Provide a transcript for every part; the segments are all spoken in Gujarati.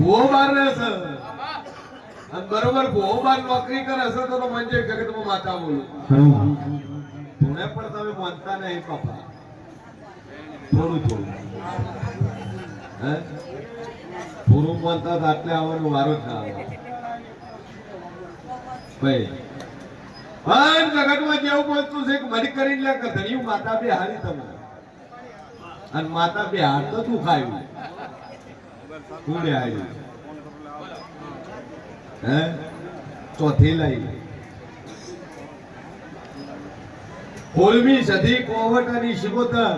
ભૂવો બાર રહેશે અને બરોબર ભૂવો બાર નોકરી કરે છે તો મંજે જગતમાં માતા બોલું ધૂણે પણ તમે માનતા નહીં પપ્પા થોડું થોડું હે પૂરું માનતા આટલે આવવાનો વારો જ ના આવે ભાઈ પણ જગતમાં જેવું બોલતું છે કે મરી કરીને લે કે ધણિયું માતા બે હારી તમે અને માતા બે હાર તો તું ખાયું તું આવ્યું હે ચોથી લઈ 16મી સદી કોવટ અને શિકોતર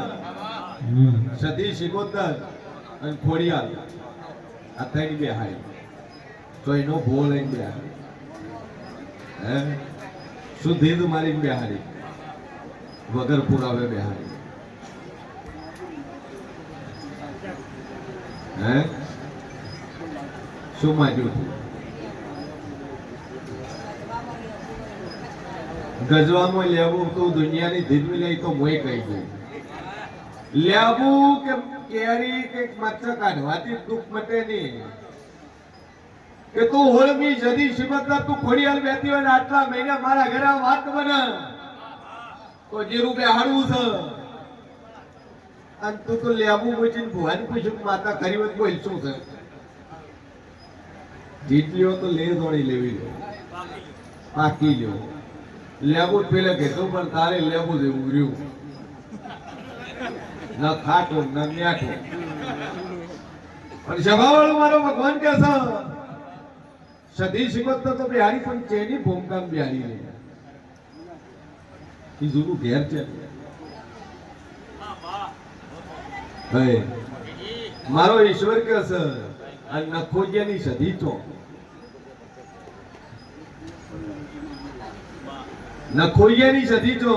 સદી શિકોતર અને ખોડિયાલ આ ત્રણ બે હારી તો એનો ભો લઈને બે હારી હે શુદ્ધિ મારી બે હારી વગર પુરાવે બે હારી હે શું માંગ્યું ગજવામાં લેવું તો દુનિયાની ધીરવી લઈ તો મોય કહી દઉં લેવું કે કેરી કે મચ્છર કાઢવાથી દુઃખ મટે નહીં કે તું 16મી સદી શિકોતર તું ખોડિયાલ બેઠી હોય ને આટલા મહિના મારા ઘરે વાત બને તો જીરું બે હાડવું છે અને તું તો લેવું પૂછીને ભુવાની પૂછ્યું માતા કરી હોય બોલ શું છે જેટલીઓ તો લે દોડી લેવી લો પાકી લ્યો લેવું જ પેલે કીધું પણ તારે લેવું જ એવું રહ્યું ન ખાટું ન ન્યાઠું પણ સભાવાળું મારો ભગવાન કે છે સદી શિકોતર તો બિહારી પણ ચેની ભૂમિકા બિહારી લે એ જૂનું ઘેર છે મારો ઈશ્વર કે છે અને નખોજિયાની સદી તો નખોજિયાની સદી તો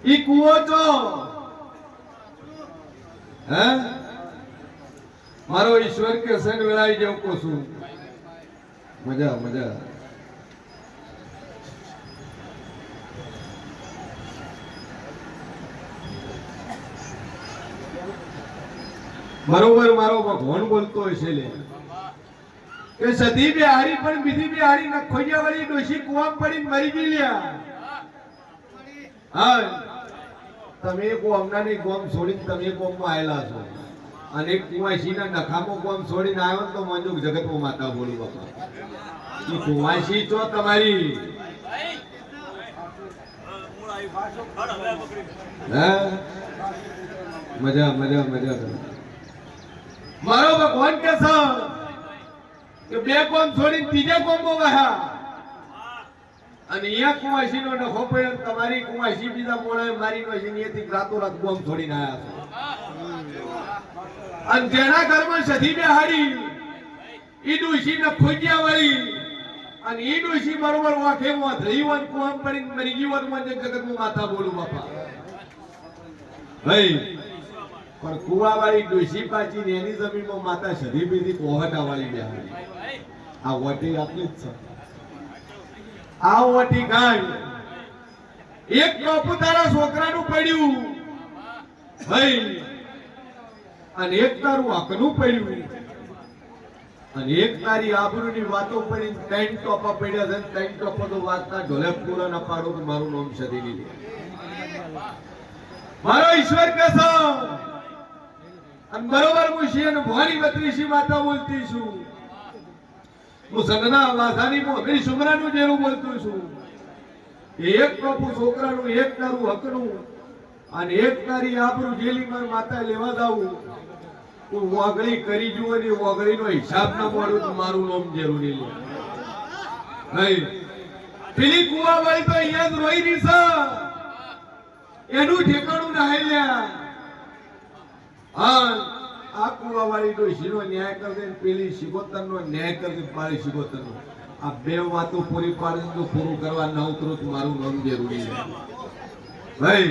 ઈ કુવો તો હે મારો ઈશ્વર કે છે વેળાઈ જવું કોશું મજા મજા બરોબર મારો ભગવાન બોલતો હશે લે કે સદી બે હારી પણ બીજી બે હારી નખોજિયા વાળી ડોશી કુવા પડીને મરી ગઈ લ્યા હા તમે ગોમનાની ગોમ છોડીને તમે ગોમમાં આવેલા છો અને કુવાસીના નખામાં ગોમ છોડીને આવ્યો તો મંજુ જગતમાં માતા બોલું બાપા એ કુવાસી છો તમારી મજા મજા મજા મારો ભગવાન કે છે કે બે કોમ છોડીને ત્રીજા કોમમાં વહ્યા અને અહીંયા કુવાસી નો નખો પડ્યો તમારી કુવાસી બીજા મોળે મારી નો અહીંયાથી રાતોરાત ગોમ છોડીને આવ્યા છો અને જેના ઘરમાં સધી બે હારી ઈ ડોશી ને ખોજ્યા વાળી અને ઈ ડોશી બરોબર વાખે વાંધળી વન કોમ પડીને મરી ગઈ વન મને જગતમાં માતા બોલું બાપા ભાઈ પણ કુવા વાળી ડોશી પાછી ને એની જમીનમાં માતા સધી બીજી કોહટા વાળી બે હારી આ વટી આપલી જ છે આ વટી ગાય એક ટોપ તારા છોકરાનું પડ્યું ભાઈ અને એક તારું હકનું પડ્યું અને એક તારી આબરૂની વાતો પડી ત્રણ ટોપા પડ્યા છે ત્રણ ટોપા તો વાતના ઢોલે પૂરા ના પાડો તો મારું નામ સદી લીધું મારો ઈશ્વર કે છે અને બરોબર હું છે અને ભવાની બત્રીસી માતા બોલતી છું હું સગના વાસાની મોગરી સુમરાનું જેવું બોલતું છું એક ટોપું છોકરાનું એક તારું હકનું અને એક તારી આબરૂ જેલી માર માતા લેવા જાવું હું વાગળી કરી જુઓ ને વાગળીનો હિસાબ ના મળ્યો તો મારું નામ જરૂરી લે નહીં પેલી કુવા વાળી તો અહીંયા જ રોઈ રહી છે એનું ઠેકાણું ના લ્યા હા આ કુવા વાળી ડોશીનો ન્યાય કરશે પેલી શિકોતર નો ન્યાય કરશે પાળી શિકોતર નો આ બે વાતો પૂરી પાડી તો પૂરું કરવા ના ઉતરો તો મારું નામ જરૂરી છે ભાઈ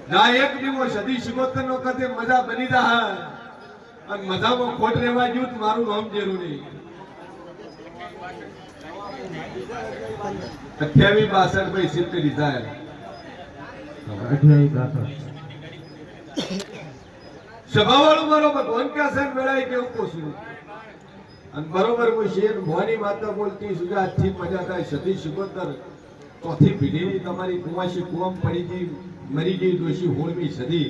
ના એક દીવો સદી શિકોતર નો કદે મજા બની જાય અને મજામાં ખોટ રહેવા જ્યું મારું નામ જરૂરી 28 62 70 ડિઝાયર 28 62 સભાવાળું મારો ભગવાન કાસન વેળાએ કેવું પૂછ્યું અને બરોબર હું શેર ભવાની માતા બોલતી છું કે આજથી મજા થાય સતી સિકોતર ચોથી પેઢીની તમારી કુવાસી કુવામ પડી ગઈ મરી ગઈ દોષી 16મી સદી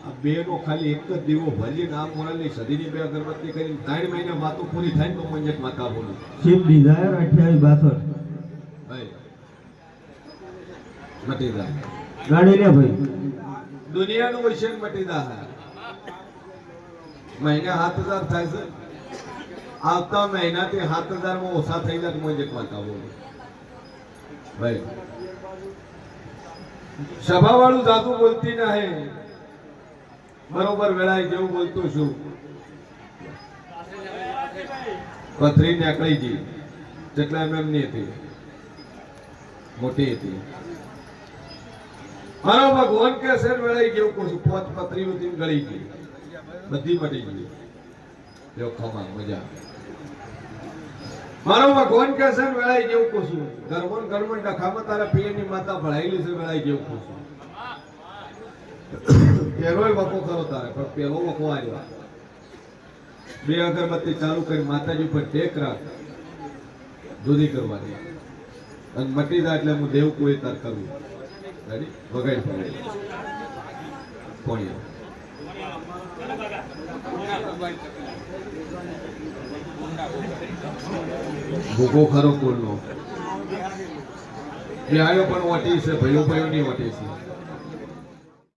આ બેનો ખાલી એક જ દીવો ભરીને આ મોરાલની સદીની બે અગરબત્તી કરીને 3 મહિના વાતો પૂરી થાય તો મંજક માતા બોલું શિવ ડિઝાયર 2862 ભાઈ મટી જાય ગાડી લે ભાઈ દુનિયાનું વિષય મટી જાય મહિને 7000 થાય છે આવતા મહિનાથી 7000 માં ઓછા થઈ જાય તો મંજક માતા બોલું ભાઈ સભા વાળું જાદુ બોલતી ના હે બરોબર વેળાએ જેવું બોલતો છું પથરી નીકળી ગઈ જેટલા એમની હતી મોટી હતી મારો ભગવાન કે છે વેળાએ જેવું કહું છું પોત પથરી હતી ગળી ગઈ બધી મટી ગઈ જો ખમા મજા મારો ભગવાન કે છે વેળાએ જેવું કહું છું ગરમન ડખામાં તારા પિયરની માતા ભળાયેલી છે વેળાએ જેવું કહું છું પેલોય વકો કરો તારે પણ પેલો વકો આવ્યો બે અગરબત્તી ચાલુ કરી માતાજી પર ટેક રાખ જુદી કરવાની અને મટી જાય એટલે હું દેવ કોઈ તાર કરું રેડી વગાડી પડે કોણિયો ભૂકો ખરો કોલનો બે આયો પણ વટી છે ભાઈઓ ભાઈઓની વટી છે